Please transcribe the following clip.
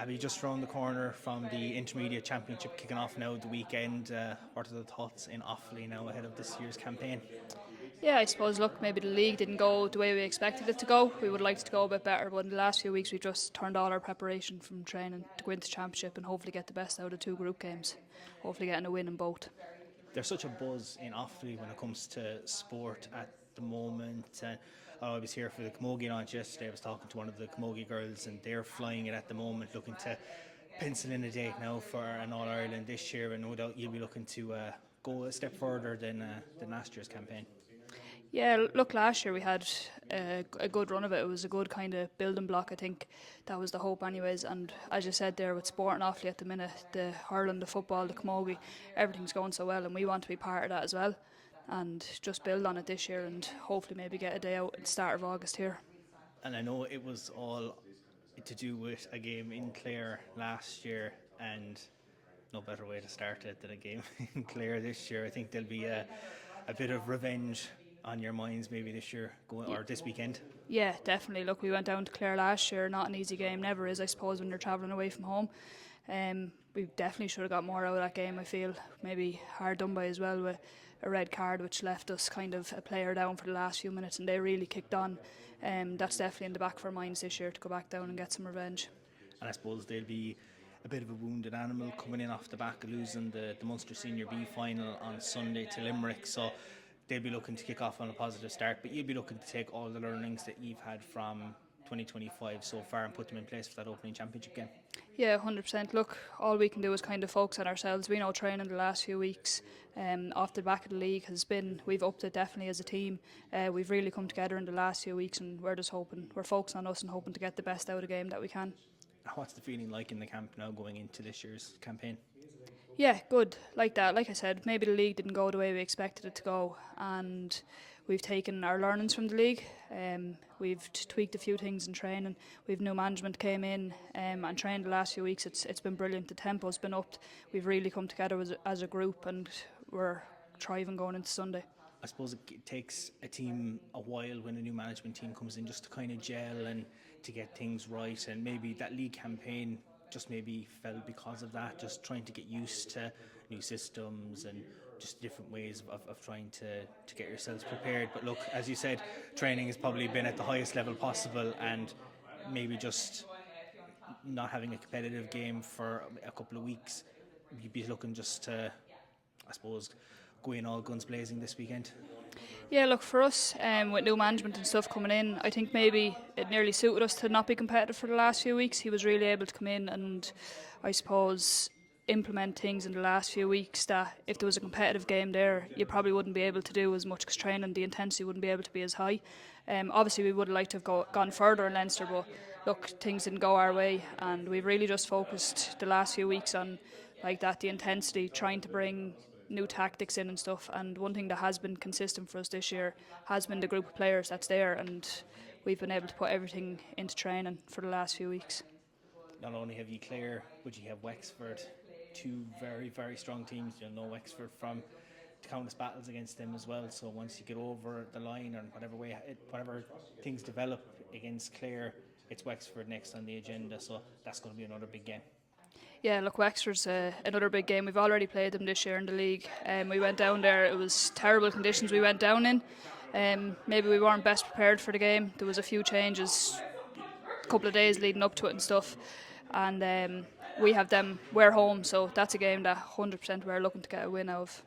Abby, just round the corner from the Intermediate Championship kicking off now the weekend. What are the thoughts in Offaly now ahead of this year's campaign? Yeah, I suppose, look, maybe the league didn't go the way we expected it to go. We would like it to go a bit better, but in the last few weeks we just turned all our preparation from training to go into Championship and hopefully get the best out of two group games. Hopefully getting a win in both. There's such a buzz in Offaly when it comes to sport at the moment. I was here for the Camogie launch yesterday. I was talking to one of the Camogie girls, and they're flying it at the moment, looking to pencil in a date now for an All Ireland this year. And no doubt you'll be looking to go a step further than last year's campaign. Yeah, look, last year we had a good run of it. It was a good kind of building block. I think that was the hope, anyways. And as you said there, with sport and Offaly at the minute, the hurling, the football, the camogie, everything's going so well, and we want to be part of that as well. And just build on it this year, and hopefully maybe get a day out at the start of August here. And I know it was all to do with a game in Clare last year, and no better way to start it than a game in Clare this year. I think there'll be a bit of revenge on your minds maybe this year or this weekend. Yeah, definitely. Look, we went down to Clare last year. Not an easy game, never is, I suppose, when you're travelling away from home. We definitely should have got more out of that game, I feel. Maybe hard done by as well with a red card, which left us kind of a player down for the last few minutes, and they really kicked on. That's definitely in the back of our minds this year to go back down and get some revenge. And I suppose they'll be a bit of a wounded animal coming in off the back of losing the Munster Senior B final on Sunday to Limerick. So they'll be looking to kick off on a positive start, but you'll be looking to take all the learnings that you've had from 2025 so far and put them in place for that opening championship game. Yeah, 100%. Look, all we can do is kind of focus on ourselves. We know training the last few weeks off the back of the league we've upped it definitely as a team. We've really come together in the last few weeks, and we're just hoping, we're focused on us and hoping to get the best out of the game that we can. What's the feeling like in the camp now going into this year's campaign? Yeah, good. Like that. Like I said, maybe the league didn't go the way we expected it to go, and we've taken our learnings from the league. We've tweaked a few things in training. We've new management came in and trained the last few weeks. It's been brilliant. The tempo's been upped. We've really come together as a group, and we're thriving going into Sunday. I suppose it takes a team a while when a new management team comes in just to kind of gel and to get things right, and maybe that league campaign just maybe fell because of that, just trying to get used to new systems and just different ways of trying to get yourselves prepared. But look, as you said, training has probably been at the highest level possible, and maybe just not having a competitive game for a couple of weeks, you'd be looking just to, I suppose, go in all guns blazing this weekend. Yeah, look, for us, with new management and stuff coming in, I think maybe it nearly suited us to not be competitive for the last few weeks. He was really able to come in and, I suppose, implement things in the last few weeks that if there was a competitive game there, you probably wouldn't be able to do as much because training, the intensity wouldn't be able to be as high. Obviously, we would have liked to have gone further in Leinster, but look, things didn't go our way, and we've really just focused the last few weeks on like that, the intensity, trying to bring new tactics in and stuff. And one thing that has been consistent for us this year has been the group of players that's there, and we've been able to put everything into training for the last few weeks. Not only have you Clare, but you have Wexford, two very, very strong teams. You'll know Wexford from countless battles against them as well. So once you get over the line, or whatever things develop against Clare, it's Wexford next on the agenda. So that's going to be another big game. Yeah, look, Wexford's another big game. We've already played them this year in the league. We went down there, it was terrible conditions we went down in. Maybe we weren't best prepared for the game. There was a few changes a couple of days leading up to it and stuff. And we're home, so that's a game that 100% we're looking to get a win out of.